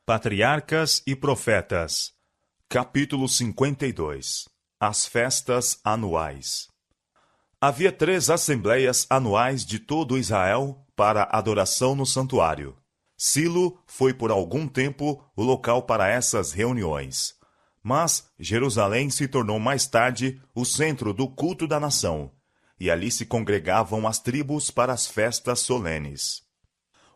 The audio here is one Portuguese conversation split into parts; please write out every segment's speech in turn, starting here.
Patriarcas e Profetas, capítulo 52. As festas anuais. Havia 3 assembleias anuais de todo Israel para adoração no santuário. Silo foi por algum tempo o local para essas reuniões. Mas Jerusalém se tornou mais tarde o centro do culto da nação, e ali se congregavam as tribos para as festas solenes.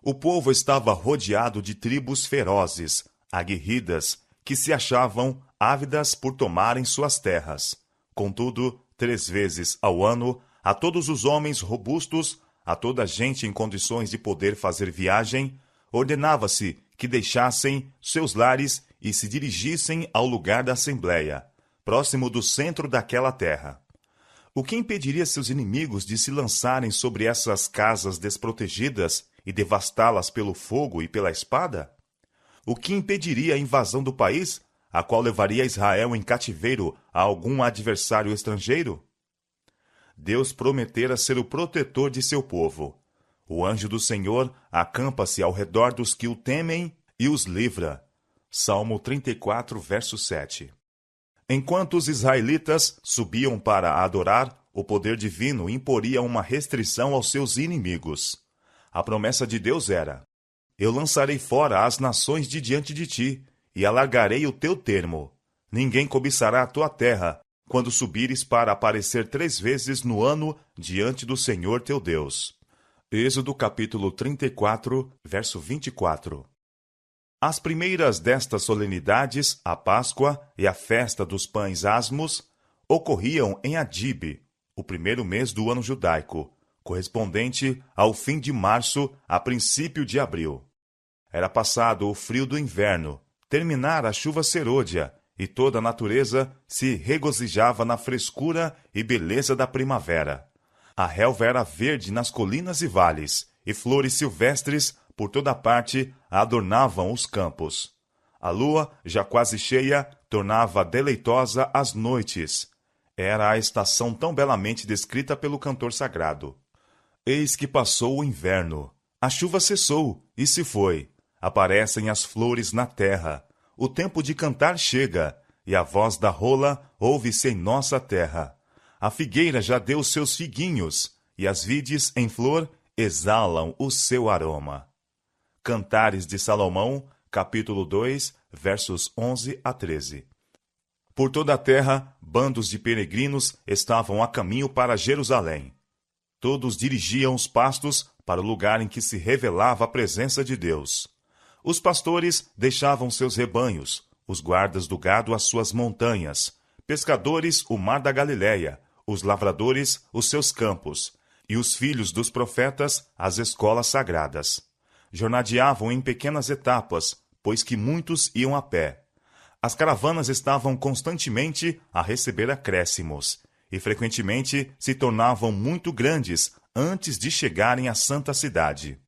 O povo estava rodeado de tribos ferozes, aguerridas, que se achavam ávidas por tomarem suas terras. Contudo, 3 vezes ao ano, a todos os homens robustos, a toda a gente em condições de poder fazer viagem, ordenava-se que deixassem seus lares e se dirigissem ao lugar da assembleia, próximo do centro daquela terra. O que impediria seus inimigos de se lançarem sobre essas casas desprotegidas e devastá-las pelo fogo e pela espada? O que impediria a invasão do país, a qual levaria Israel em cativeiro a algum adversário estrangeiro? Deus prometera ser o protetor de seu povo. O anjo do Senhor acampa-se ao redor dos que o temem e os livra. Salmo 34, verso 7. Enquanto os israelitas subiam para adorar, o poder divino imporia uma restrição aos seus inimigos. A promessa de Deus era: eu lançarei fora as nações de diante de ti, e alargarei o teu termo. Ninguém cobiçará a tua terra, quando subires para aparecer 3 vezes no ano diante do Senhor teu Deus. Êxodo capítulo 34, verso 24. As primeiras destas solenidades, a Páscoa e a festa dos pães asmos, ocorriam em Adib, o primeiro mês do ano judaico, correspondente ao fim de março a princípio de abril. Era passado o frio do inverno, terminara a chuva serôdia, e toda a natureza se regozijava na frescura e beleza da primavera. A relva era verde nas colinas e vales, e flores silvestres por toda parte adornavam os campos. A lua, já quase cheia, tornava deleitosa as noites. Era a estação tão belamente descrita pelo cantor sagrado. Eis que passou o inverno. A chuva cessou e se foi. Aparecem as flores na terra. O tempo de cantar chega, e a voz da rola ouve-se em nossa terra. A figueira já deu seus figuinhos, e as vides em flor exalam o seu aroma. Cantares de Salomão, capítulo 2, versos 11 a 13. Por toda a terra, bandos de peregrinos estavam a caminho para Jerusalém. Todos dirigiam os pastos para o lugar em que se revelava a presença de Deus. Os pastores deixavam seus rebanhos, os guardas do gado as suas montanhas, pescadores o mar da Galileia, os lavradores os seus campos, e os filhos dos profetas as escolas sagradas. Jornadeavam em pequenas etapas, pois que muitos iam a pé. As caravanas estavam constantemente a receber acréscimos, e frequentemente se tornavam muito grandes antes de chegarem à santa cidade.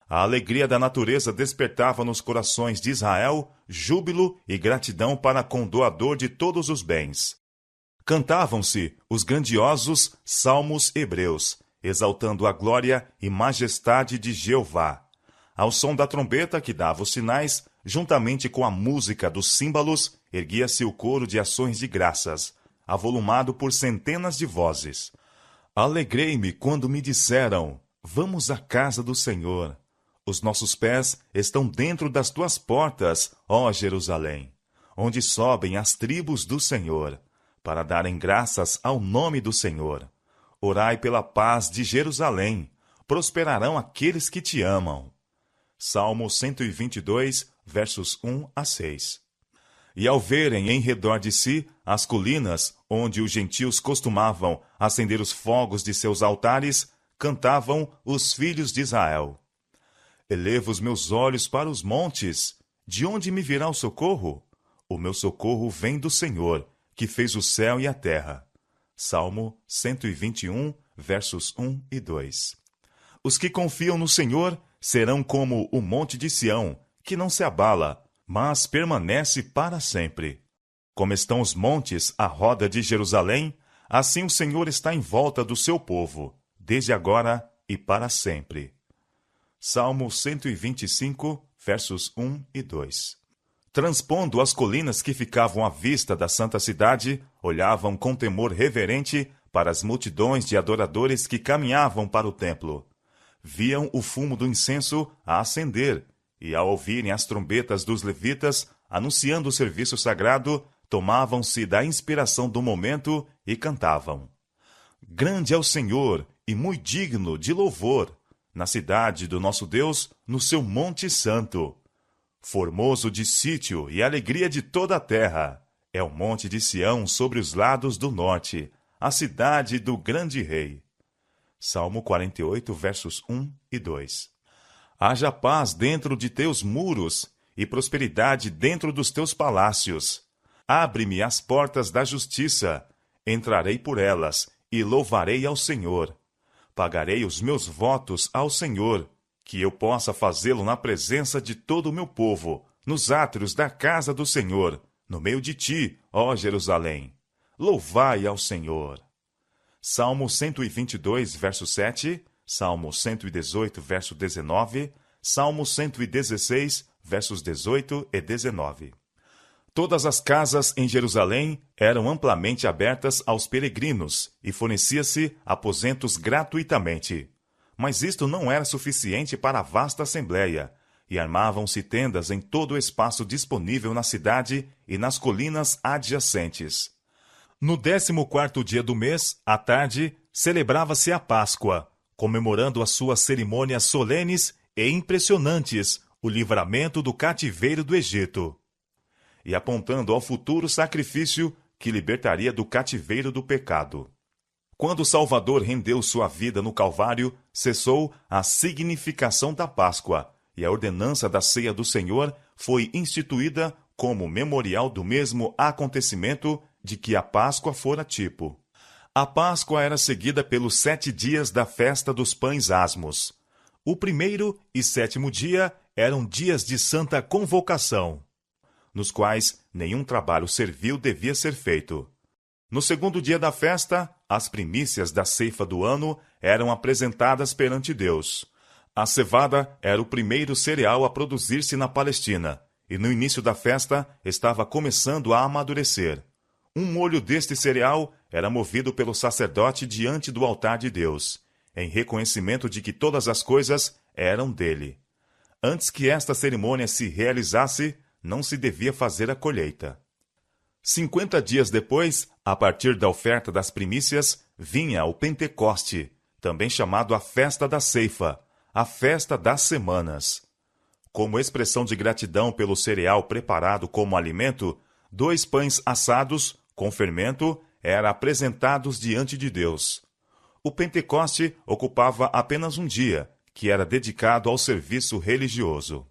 A alegria da natureza despertava nos corações de Israel júbilo e gratidão para com o doador de todos os bens. Cantavam-se os grandiosos salmos hebreus, exaltando a glória e majestade de Jeová. Ao som da trombeta que dava os sinais, juntamente com a música dos símbolos, erguia-se o coro de ações de graças, avolumado por centenas de vozes. Alegrei-me quando me disseram: vamos à casa do Senhor. Os nossos pés estão dentro das tuas portas, ó Jerusalém, onde sobem as tribos do Senhor, para darem graças ao nome do Senhor. Orai pela paz de Jerusalém, prosperarão aqueles que te amam. Salmo 122, versos 1 a 6. E ao verem em redor de si as colinas, onde os gentios costumavam acender os fogos de seus altares, cantavam os filhos de Israel: elevo os meus olhos para os montes. De onde me virá o socorro? O meu socorro vem do Senhor, que fez o céu e a terra. Salmo 121, versos 1 e 2. Os que confiam no Senhor serão como o monte de Sião, que não se abala, mas permanece para sempre. Como estão os montes à roda de Jerusalém, assim o Senhor está em volta do seu povo, desde agora e para sempre. Salmo 125, versos 1 e 2. Transpondo as colinas que ficavam à vista da santa cidade, olhavam com temor reverente para as multidões de adoradores que caminhavam para o templo. Viam o fumo do incenso a ascender, e ao ouvirem as trombetas dos levitas anunciando o serviço sagrado, tomavam-se da inspiração do momento e cantavam: Grande é o Senhor e muito digno de louvor, na cidade do nosso Deus, no seu monte santo. Formoso de sítio e alegria de toda a terra, é o monte de Sião sobre os lados do norte, a cidade do grande rei. Salmo 48, versos 1 e 2. Haja paz dentro de teus muros e prosperidade dentro dos teus palácios. Abre-me as portas da justiça, entrarei por elas e louvarei ao Senhor. Pagarei os meus votos ao Senhor, que eu possa fazê-lo na presença de todo o meu povo, nos átrios da casa do Senhor, no meio de ti, ó Jerusalém. Louvai ao Senhor. Salmo 122, verso 7, Salmo 118, verso 19, Salmo 116, versos 18 e 19. Todas as casas em Jerusalém eram amplamente abertas aos peregrinos e fornecia-se aposentos gratuitamente. Mas isto não era suficiente para a vasta assembleia, e armavam-se tendas em todo o espaço disponível na cidade e nas colinas adjacentes. No 14º dia do mês, à tarde, celebrava-se a Páscoa, comemorando as suas cerimônias solenes e impressionantes, o livramento do cativeiro do Egito, e apontando ao futuro sacrifício que libertaria do cativeiro do pecado. Quando o Salvador rendeu sua vida no Calvário, cessou a significação da Páscoa, e a ordenança da ceia do Senhor foi instituída como memorial do mesmo acontecimento de que a Páscoa fora tipo. A Páscoa era seguida pelos 7 dias da festa dos pães asmos. O 1º e 7º dia eram dias de santa convocação, nos quais nenhum trabalho servil devia ser feito. No 2º dia da festa, as primícias da ceifa do ano eram apresentadas perante Deus. A cevada era o primeiro cereal a produzir-se na Palestina, e no início da festa estava começando a amadurecer. Um molho deste cereal era movido pelo sacerdote diante do altar de Deus, em reconhecimento de que todas as coisas eram dele. Antes que esta cerimônia se realizasse, não se devia fazer a colheita. 50 dias depois, a partir da oferta das primícias, vinha o Pentecoste, também chamado a Festa da Ceifa, a Festa das Semanas. Como expressão de gratidão pelo cereal preparado como alimento, 2 pães assados, com fermento, eram apresentados diante de Deus. O Pentecoste ocupava apenas um dia, que era dedicado ao serviço religioso.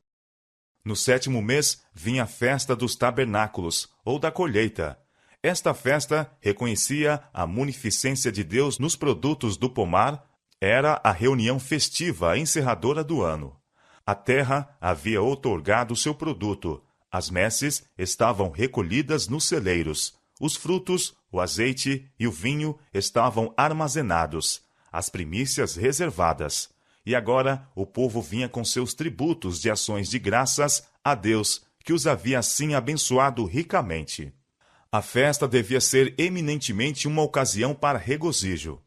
No 7º mês vinha a festa dos tabernáculos, ou da colheita. Esta festa reconhecia a munificência de Deus nos produtos do pomar, era a reunião festiva encerradora do ano. A terra havia outorgado seu produto, as messes estavam recolhidas nos celeiros, os frutos, o azeite e o vinho estavam armazenados, as primícias reservadas. E agora o povo vinha com seus tributos de ações de graças a Deus, que os havia assim abençoado ricamente. A festa devia ser eminentemente uma ocasião para regozijo.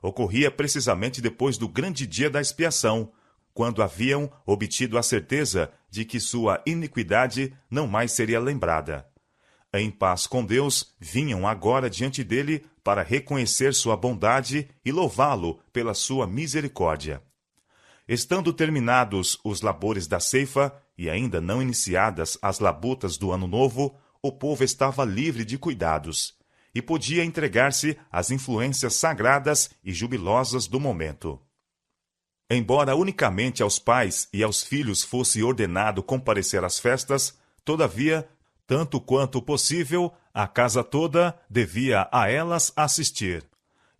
Ocorria precisamente depois do grande dia da expiação, quando haviam obtido a certeza de que sua iniquidade não mais seria lembrada. Em paz com Deus, vinham agora diante dele para reconhecer sua bondade e louvá-lo pela sua misericórdia. Estando terminados os labores da ceifa e ainda não iniciadas as labutas do ano novo, o povo estava livre de cuidados e podia entregar-se às influências sagradas e jubilosas do momento. Embora unicamente aos pais e aos filhos fosse ordenado comparecer às festas, todavia, tanto quanto possível, a casa toda devia a elas assistir.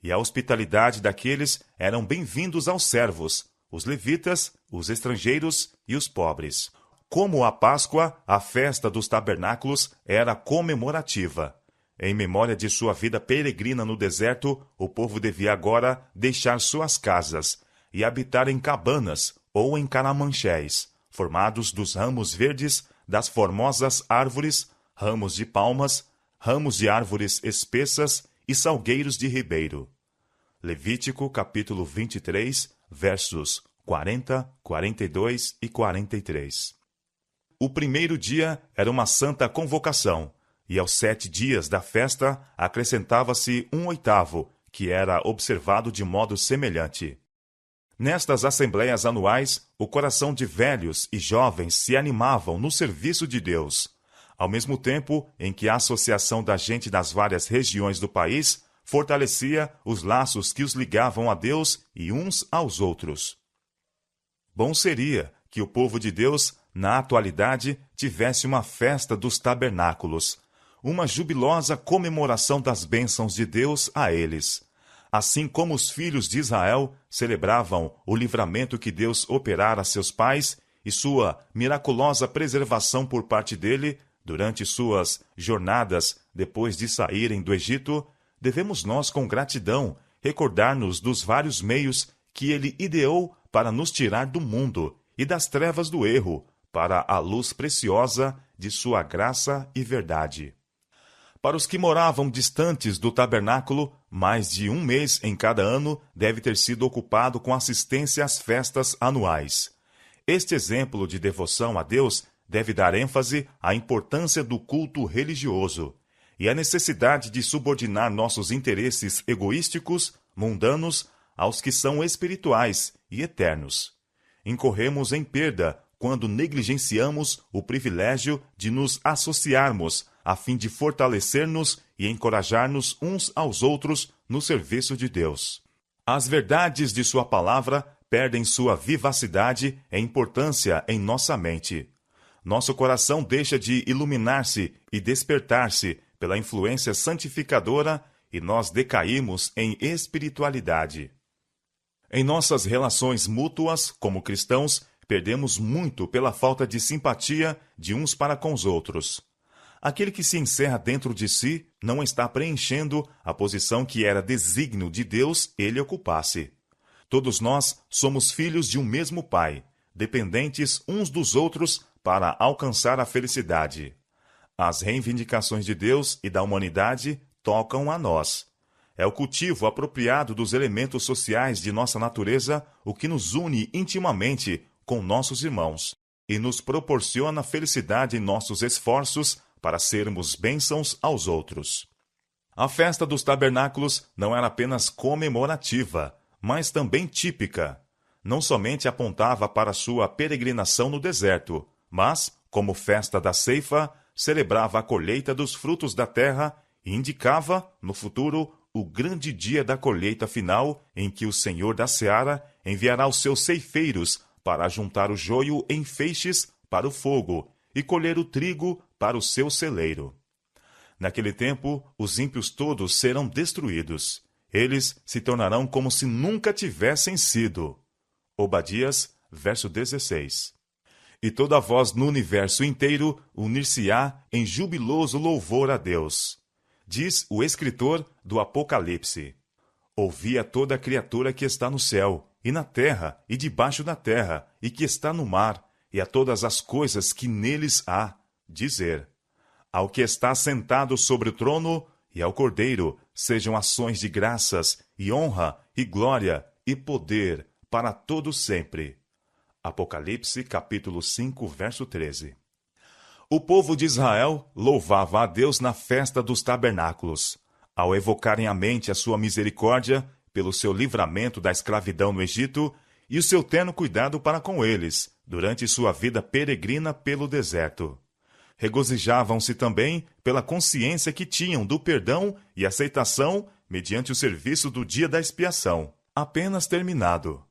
E a hospitalidade daqueles eram bem-vindos aos servos, os levitas, os estrangeiros e os pobres. Como a Páscoa, a festa dos tabernáculos era comemorativa. Em memória de sua vida peregrina no deserto, o povo devia agora deixar suas casas e habitar em cabanas, ou em caramanchés, formados dos ramos verdes das formosas árvores, ramos de palmas, ramos de árvores espessas e salgueiros de ribeiro. Levítico capítulo 23, versos 40, 42 e 43. O primeiro dia era uma santa convocação, e aos 7 dias da festa acrescentava-se um 8º, que era observado de modo semelhante. Nestas assembleias anuais, o coração de velhos e jovens se animavam no serviço de Deus, ao mesmo tempo em que a associação da gente das várias regiões do país fortalecia os laços que os ligavam a Deus e uns aos outros. Bom seria que o povo de Deus, na atualidade, tivesse uma festa dos tabernáculos, uma jubilosa comemoração das bênçãos de Deus a eles. Assim como os filhos de Israel celebravam o livramento que Deus operara a seus pais e sua miraculosa preservação por parte dele durante suas jornadas depois de saírem do Egito, devemos nós, com gratidão, recordar-nos dos vários meios que ele ideou para nos tirar do mundo e das trevas do erro, para a luz preciosa de sua graça e verdade. Para os que moravam distantes do tabernáculo, mais de 1 mês em cada ano deve ter sido ocupado com assistência às festas anuais. Este exemplo de devoção a Deus deve dar ênfase à importância do culto religioso e à necessidade de subordinar nossos interesses egoísticos, mundanos, aos que são espirituais e eternos. Incorremos em perda quando negligenciamos o privilégio de nos associarmos a fim de fortalecer-nos e encorajar-nos uns aos outros no serviço de Deus. As verdades de sua palavra perdem sua vivacidade e importância em nossa mente. Nosso coração deixa de iluminar-se e despertar-se pela influência santificadora e nós decaímos em espiritualidade. Em nossas relações mútuas, como cristãos, perdemos muito pela falta de simpatia de uns para com os outros. Aquele que se encerra dentro de si não está preenchendo a posição que era desígnio de Deus ele ocupasse. Todos nós somos filhos de um mesmo Pai, dependentes uns dos outros para alcançar a felicidade. As reivindicações de Deus e da humanidade tocam a nós. É o cultivo apropriado dos elementos sociais de nossa natureza o que nos une intimamente com nossos irmãos e nos proporciona felicidade em nossos esforços para sermos bênçãos aos outros. A festa dos tabernáculos não era apenas comemorativa, mas também típica. Não somente apontava para sua peregrinação no deserto, mas, como festa da ceifa, celebrava a colheita dos frutos da terra e indicava, no futuro, o grande dia da colheita final em que o Senhor da Seara enviará os seus ceifeiros para juntar o joio em feixes para o fogo e colher o trigo para o seu celeiro. Naquele tempo, os ímpios todos serão destruídos. Eles se tornarão como se nunca tivessem sido. Obadias, verso 16. E toda voz no universo inteiro unir-se-á em jubiloso louvor a Deus. Diz o escritor do Apocalipse: ouvi a toda criatura que está no céu, e na terra, e debaixo da terra, e que está no mar, e a todas as coisas que neles há, dizer: ao que está sentado sobre o trono e ao Cordeiro sejam ações de graças, e honra, e glória, e poder, para todo sempre. Apocalipse, capítulo 5, verso 13. O povo de Israel louvava a Deus na festa dos tabernáculos, ao evocarem à mente a sua misericórdia pelo seu livramento da escravidão no Egito e o seu terno cuidado para com eles, durante sua vida peregrina pelo deserto. Regozijavam-se também pela consciência que tinham do perdão e aceitação mediante o serviço do dia da expiação, apenas terminado.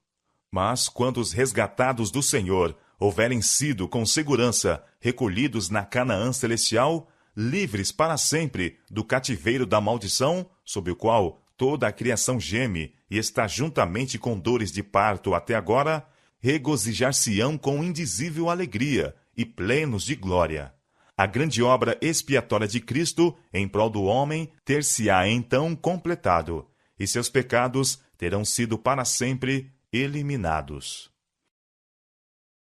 Mas quando os resgatados do Senhor houverem sido com segurança recolhidos na Canaã celestial, livres para sempre do cativeiro da maldição, sob o qual toda a criação geme e está juntamente com dores de parto até agora, regozijar-se-ão com indizível alegria e plenos de glória. A grande obra expiatória de Cristo em prol do homem ter-se-á então completado, e seus pecados terão sido para sempre eliminados.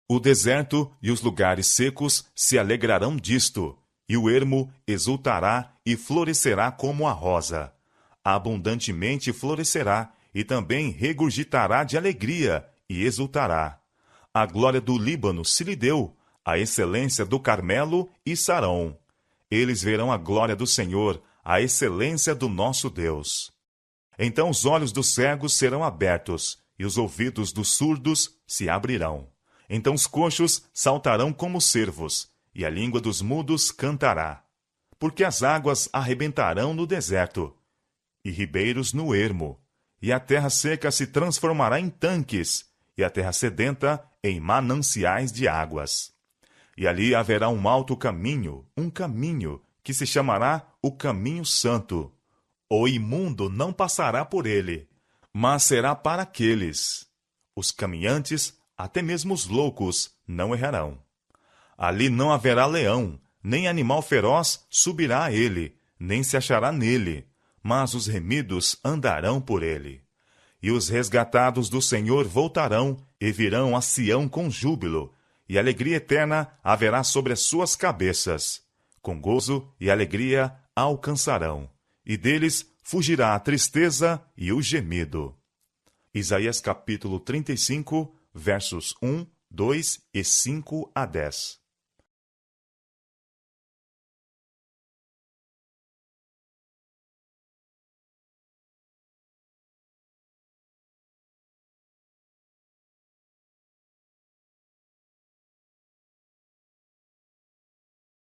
O deserto e os lugares secos se alegrarão disto, e o ermo exultará e florescerá como a rosa. Abundantemente florescerá, e também regurgitará de alegria, e exultará. A glória do Líbano se lhe deu, a excelência do Carmelo e Sarão. Eles verão a glória do Senhor, a excelência do nosso Deus. Então os olhos dos cegos serão abertos, e os ouvidos dos surdos se abrirão. Então os coxos saltarão como cervos, e a língua dos mudos cantará. Porque as águas arrebentarão no deserto, e ribeiros no ermo, e a terra seca se transformará em tanques, e a terra sedenta em mananciais de águas. E ali haverá um alto caminho, um caminho, que se chamará o Caminho Santo. O imundo não passará por ele, mas será para aqueles. Os caminhantes, até mesmo os loucos, não errarão. Ali não haverá leão, nem animal feroz subirá a ele, nem se achará nele, mas os remidos andarão por ele. E os resgatados do Senhor voltarão e virão a Sião com júbilo, e alegria eterna haverá sobre as suas cabeças. Com gozo e alegria alcançarão, e deles fugirá a tristeza e o gemido. Isaías capítulo 35, versos 1, 2 e 5 a 10.